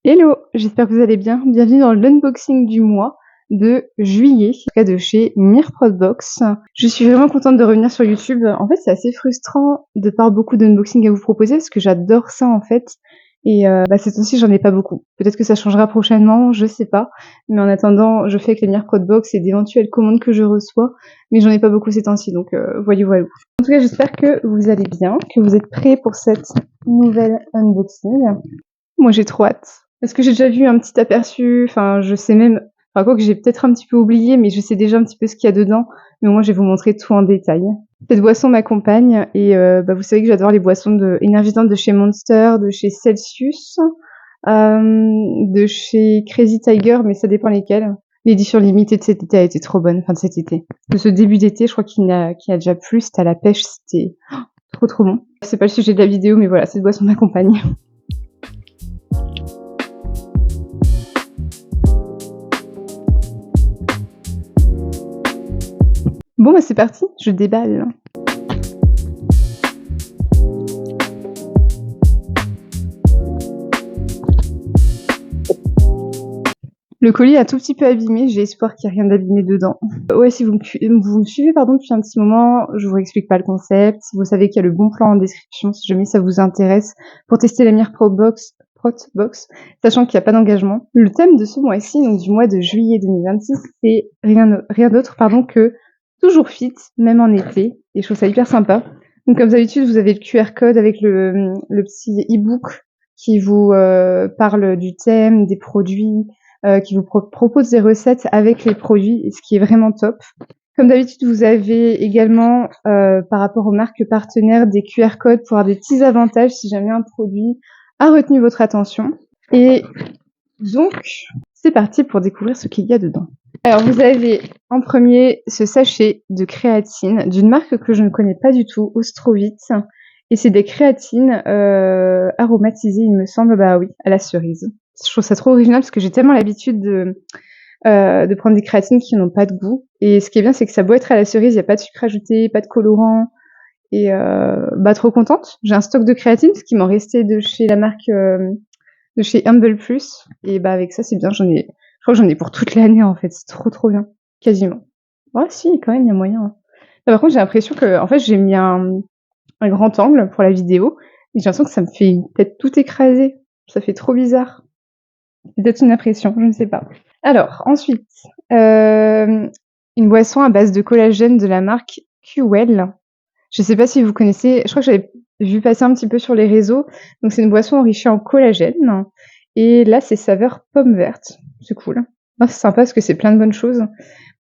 Hello, j'espère que vous allez bien. Bienvenue dans l'unboxing du mois de juillet, en tout cas de chez Mirprodbox. Je suis vraiment contente de revenir sur YouTube. En fait, c'est assez frustrant de pas avoir beaucoup d'unboxing à vous proposer parce que j'adore ça en fait. Et ces temps-ci, j'en ai pas beaucoup. Peut-être que ça changera prochainement, je sais pas. Mais en attendant, je fais avec les Mirprodbox et d'éventuelles commandes que je reçois. Mais j'en ai pas beaucoup ces temps-ci, donc voilà. En tout cas, j'espère que vous allez bien, que vous êtes prêts pour cette nouvelle unboxing. Moi, j'ai trop hâte. Parce que j'ai déjà vu un petit aperçu, enfin, je sais même, enfin, quoi que j'ai peut-être un petit peu oublié, mais je sais déjà un petit peu ce qu'il y a dedans. Mais moi, je vais vous montrer tout en détail. Cette boisson m'accompagne et vous savez que j'adore les boissons énergisantes de chez Monster, de chez Celsius, de chez Crazy Tiger, mais ça dépend lesquels. L'édition limitée de cet été a été trop bonne, enfin de cet été. De ce début d'été, je crois qu'il y a déjà plus, c'était à la pêche, c'était trop bon. C'est pas le sujet de la vidéo, mais voilà, cette boisson m'accompagne. Bon, c'est parti, je déballe. Le colis est un tout petit peu abîmé, j'ai espoir qu'il n'y ait rien d'abîmé dedans. Ouais, si vous me suivez depuis un petit moment, je vous explique pas le concept. Vous savez qu'il y a le bon plan en description si jamais ça vous intéresse pour tester la Mirprodbox, sachant qu'il n'y a pas d'engagement. Le thème de ce mois-ci, donc du mois de juillet 2026, c'est rien d'autre que toujours fit, même en été, et je trouve ça hyper sympa. Donc comme d'habitude, vous avez le QR code avec le petit e-book qui vous parle du thème, des produits, qui vous propose des recettes avec les produits, ce qui est vraiment top. Comme d'habitude, vous avez également, par rapport aux marques partenaires, des QR codes pour avoir des petits avantages si jamais un produit a retenu votre attention. Et donc, c'est parti pour découvrir ce qu'il y a dedans. Alors, vous avez en premier ce sachet de créatine d'une marque que je ne connais pas du tout, Ostrovit. Et c'est des créatines aromatisées, il me semble, bah oui, à la cerise. Je trouve ça trop original parce que j'ai tellement l'habitude de prendre des créatines qui n'ont pas de goût. Et ce qui est bien, c'est que ça doit être à la cerise, il n'y a pas de sucre ajouté, pas de colorant. Et trop contente. J'ai un stock de créatine, ce qui m'en restait de chez la marque, de chez Humble Plus. Et avec ça, c'est bien. Je crois que j'en ai pour toute l'année en fait. C'est trop bien, quasiment. Ouais, si, quand même, il y a moyen. Par contre, j'ai l'impression que, en fait, j'ai mis un grand angle pour la vidéo. Et j'ai l'impression que ça me fait peut-être tout écraser. Ça fait trop bizarre. C'est peut-être une impression, je ne sais pas. Alors, ensuite, une boisson à base de collagène de la marque QWell. Je sais pas si vous connaissez, je crois que j'avais vu passer un petit peu sur les réseaux. Donc, c'est une boisson enrichie en collagène. Et là, c'est saveur pomme verte. C'est cool. C'est sympa parce que c'est plein de bonnes choses.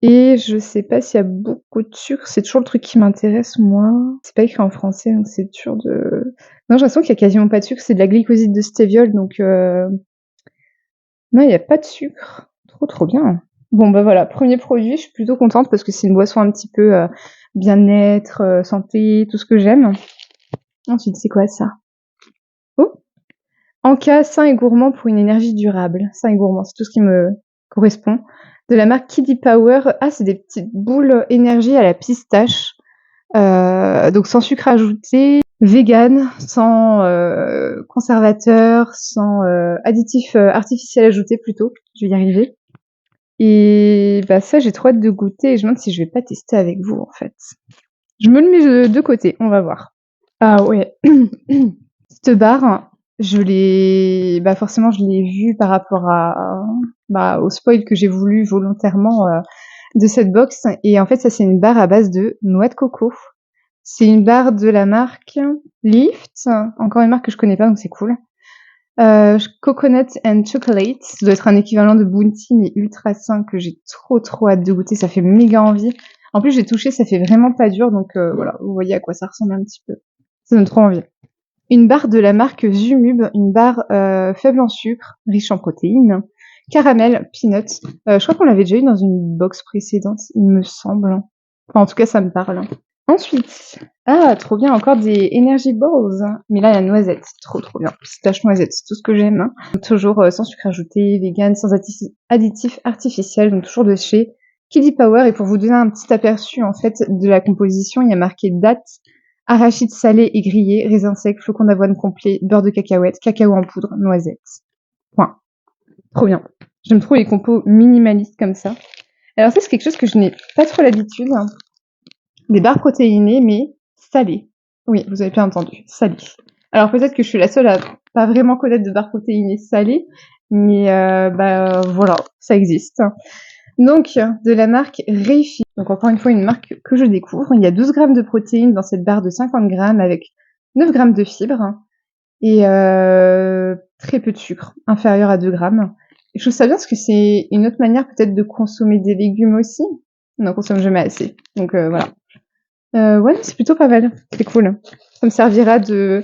Et je sais pas s'il y a beaucoup de sucre. C'est toujours le truc qui m'intéresse, moi. C'est pas écrit en français, donc c'est dur de... Non, j'ai l'impression qu'il y a quasiment pas de sucre. C'est de la glycoside de stéviol, donc... Non, il y a pas de sucre. Trop bien. Bon, voilà, premier produit. Je suis plutôt contente parce que c'est une boisson un petit peu bien-être, santé, tout ce que j'aime. Ensuite, c'est quoi ça? Oh! Anka sain et gourmand pour une énergie durable. Sain et gourmand, c'est tout ce qui me correspond. De la marque Kiddy Power. Ah, c'est des petites boules énergie à la pistache. Donc sans sucre ajouté, vegan, sans conservateur, sans additif artificiel ajouté plutôt. Je vais y arriver. Et ça, j'ai trop hâte de goûter et je me demande si je vais pas tester avec vous en fait. Je me le mets de côté, on va voir. Ah ouais. Cette barre, je l'ai forcément je l'ai vue par rapport au spoil que j'ai voulu volontairement de cette box. Et en fait, ça c'est une barre à base de noix de coco. C'est une barre de la marque Lift, encore une marque que je connais pas donc c'est cool. Coconut and Chocolate, ça doit être un équivalent de Bounty mais ultra sain que j'ai trop hâte de goûter, ça fait méga envie. En plus j'ai touché, ça fait vraiment pas dur donc voilà, vous voyez à quoi ça ressemble un petit peu. Ça donne trop envie. Une barre de la marque Zumub, une barre faible en sucre, riche en protéines, caramel, peanuts. Je crois qu'on l'avait déjà eu dans une box précédente, il me semble. Enfin, en tout cas, ça me parle. Ensuite, trop bien, encore des Energy Balls. Mais là, la noisette, trop bien. Pistache noisette, c'est tout ce que j'aime. Hein. Toujours sans sucre ajouté, vegan, sans additifs artificiels, donc toujours de chez Kiddy Power. Et pour vous donner un petit aperçu, en fait, de la composition, il y a marqué date, arachide salé et grillé, raisin sec, flocon d'avoine complet, beurre de cacahuète, cacao en poudre, noisette. Enfin, trop bien. J'aime trop les compos minimalistes comme ça. Alors ça, c'est quelque chose que je n'ai pas trop l'habitude. Des barres protéinées, mais salées. Oui, vous avez bien entendu, salées. Alors peut-être que je suis la seule à pas vraiment connaître de barres protéinées salées, mais voilà, ça existe. Donc, de la marque Reishi. Donc encore une fois, une marque que je découvre. Il y a 12 grammes de protéines dans cette barre de 50 grammes avec 9 grammes de fibres et très peu de sucre, inférieur à 2 grammes. Et je trouve ça bien parce que c'est une autre manière peut-être de consommer des légumes aussi. On n'en consomme jamais assez. Donc voilà. Ouais, c'est plutôt pas mal. C'est cool. Ça me servira de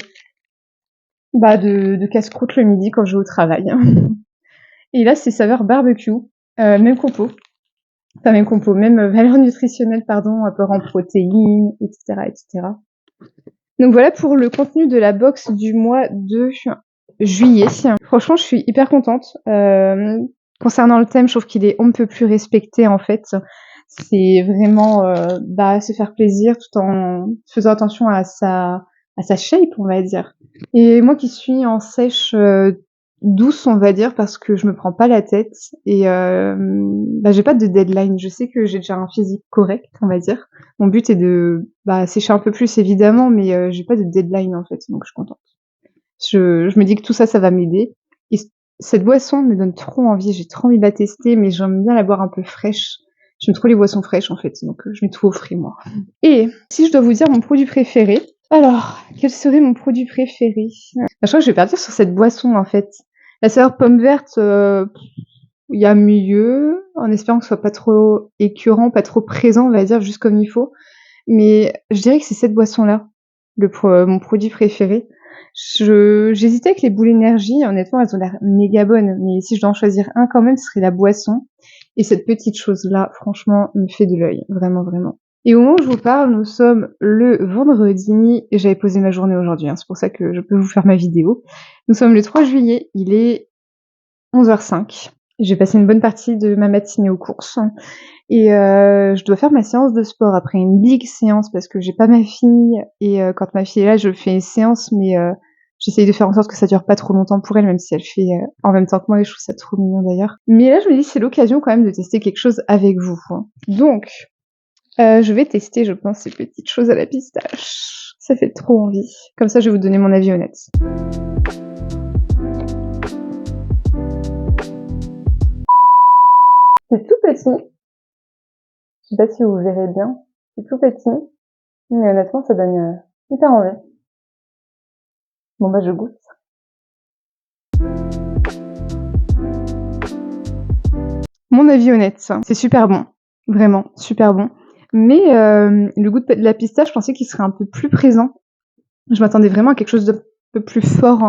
casse-croûte le midi quand je vais au travail. Et là, c'est saveur barbecue. Même compo. Enfin, même compo, même valeur nutritionnelle, pardon, apport en protéines, etc., etc. Donc voilà pour le contenu de la box du mois de juillet. Franchement, je suis hyper contente. Concernant le thème, je trouve qu'il est on ne peut plus respecté en fait. C'est vraiment se faire plaisir tout en faisant attention à sa shape, on va dire. Et moi qui suis en sèche douce, on va dire, parce que je me prends pas la tête et j'ai pas de deadline. Je sais que j'ai déjà un physique correct, on va dire. Mon but est de sécher un peu plus évidemment, mais j'ai pas de deadline en fait, donc je suis contente. Je me dis que tout ça, ça va m'aider. Et cette boisson me donne trop envie. J'ai trop envie de la tester, mais j'aime bien la boire un peu fraîche. J'aime trop les boissons fraîches en fait, donc je mets tout au frais moi. Et si je dois vous dire mon produit préféré, alors quel serait mon produit préféré? Je crois que je vais partir sur cette boisson en fait. La saveur pomme verte, il y a mieux, en espérant que ce soit pas trop écœurant, pas trop présent, on va dire, juste comme il faut. Mais je dirais que c'est cette boisson-là, mon produit préféré. J'hésitais avec les boules énergie, honnêtement, elles ont l'air méga bonnes, mais si je dois en choisir un quand même, ce serait la boisson. Et cette petite chose-là, franchement, me fait de l'œil, vraiment, vraiment. Et au moment où je vous parle, nous sommes le vendredi, et j'avais posé ma journée aujourd'hui, c'est pour ça que je peux vous faire ma vidéo. Nous sommes le 3 juillet, il est 11h05. J'ai passé une bonne partie de ma matinée aux courses. Et je dois faire ma séance de sport après une big séance parce que j'ai pas ma fille et quand ma fille est là, je fais une séance mais j'essaye de faire en sorte que ça dure pas trop longtemps pour elle, même si elle fait en même temps que moi et je trouve ça trop mignon d'ailleurs. Mais là, je me dis c'est l'occasion quand même de tester quelque chose avec vous. Donc je vais tester, je pense, ces petites choses à la pistache. Ça fait trop envie. Comme ça, je vais vous donner mon avis honnête. C'est tout petit. Je sais pas si vous verrez bien. C'est tout petit. Mais honnêtement, ça donne hyper envie. Bon je goûte. Mon avis honnête, c'est super bon. Vraiment, super bon. Mais le goût de la pistache, je pensais qu'il serait un peu plus présent. Je m'attendais vraiment à quelque chose de peu plus fort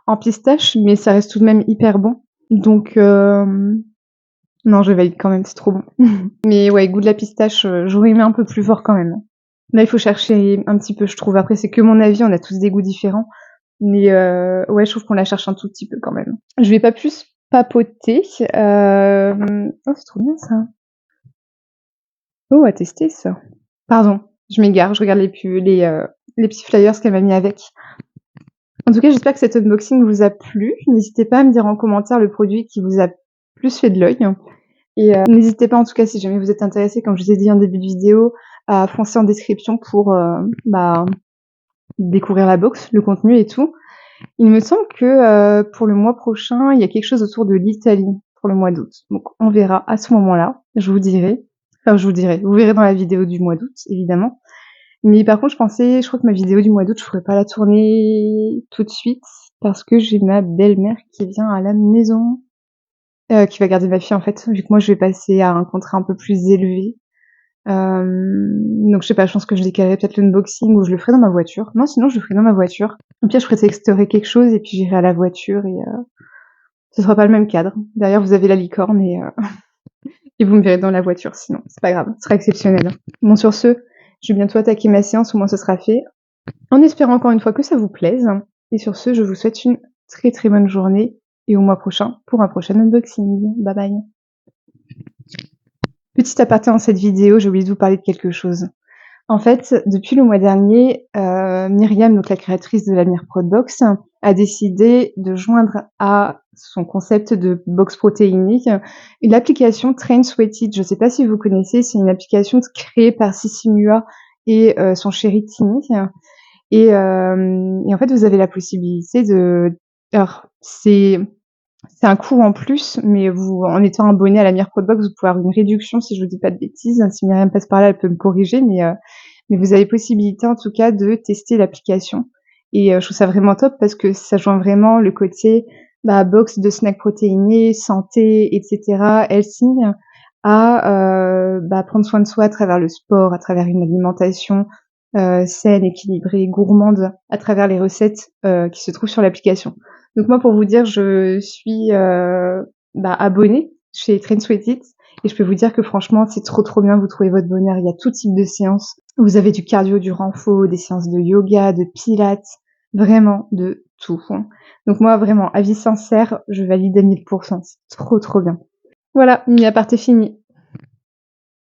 en pistache, mais ça reste tout de même hyper bon. Donc non, je valide quand même, c'est trop bon. Mais ouais, goût de la pistache, j'aurais aimé un peu plus fort quand même. Là, il faut chercher un petit peu, je trouve. Après, c'est que mon avis, on a tous des goûts différents. Mais ouais, je trouve qu'on la cherche un tout petit peu quand même. Je vais pas plus papoter. Oh, c'est trop bien ça. Oh, à tester ça. Pardon, je m'égare, je regarde les petits flyers qu'elle m'a mis avec. En tout cas, j'espère que cet unboxing vous a plu. N'hésitez pas à me dire en commentaire le produit qui vous a plus fait de l'œil. Et n'hésitez pas en tout cas si jamais vous êtes intéressé, comme je vous ai dit en début de vidéo, à foncer en description pour découvrir la box, le contenu et tout. Il me semble que pour le mois prochain, il y a quelque chose autour de l'Italie pour le mois d'août. Donc on verra à ce moment-là, je vous dirai. Enfin, je vous dirai. Vous verrez dans la vidéo du mois d'août, évidemment. Mais par contre, je crois que ma vidéo du mois d'août, je pourrais pas la tourner tout de suite parce que j'ai ma belle-mère qui vient à la maison, qui va garder ma fille en fait, vu que moi je vais passer à un contrat un peu plus élevé. Donc je sais pas, je pense que je décalerai peut-être l'unboxing ou je le ferai dans ma voiture. Non, sinon je le ferai dans ma voiture. Au pire, je prétexterai quelque chose et puis j'irai à la voiture et ce sera pas le même cadre. Derrière, vous avez la licorne et et vous me verrez dans la voiture, sinon c'est pas grave, ce sera exceptionnel. Bon, sur ce, je vais bientôt attaquer ma séance, au moins ce sera fait. En espérant encore une fois que ça vous plaise. Et sur ce, je vous souhaite une très très bonne journée et au mois prochain pour un prochain unboxing. Bye bye. Petit aparté dans cette vidéo, j'ai oublié de vous parler de quelque chose. En fait, depuis le mois dernier, Myriam, donc la créatrice de la Mire Prod Box, a décidé de joindre à son concept de box protéinique l'application Train Sweated. Je sais pas si vous connaissez, c'est une application créée par Sissi Mua et son chéri Timmy et en fait, vous avez la possibilité de alors c'est un coût en plus, mais vous en étant abonné à la Meilleure Box, vous pouvez avoir une réduction si je vous dis pas de bêtises. Si Myriam passe par là, elle peut me corriger, mais vous avez possibilité en tout cas de tester l'application et je trouve ça vraiment top parce que ça joint vraiment le côté, box de snacks protéinés, santé et cetera, healthy à prendre soin de soi à travers le sport, à travers une alimentation, saine, équilibrée, gourmande, à travers les recettes, qui se trouvent sur l'application. Donc moi, pour vous dire, je suis, abonnée chez Train Sweat et je peux vous dire que franchement, c'est trop, trop bien, vous trouvez votre bonheur. Il y a tout type de séances. Vous avez du cardio, du renfo, des séances de yoga, de pilates, vraiment de tout. Donc moi, vraiment, avis sincère, je valide à 1000%. C'est trop, trop bien. Voilà, mini aparté fini.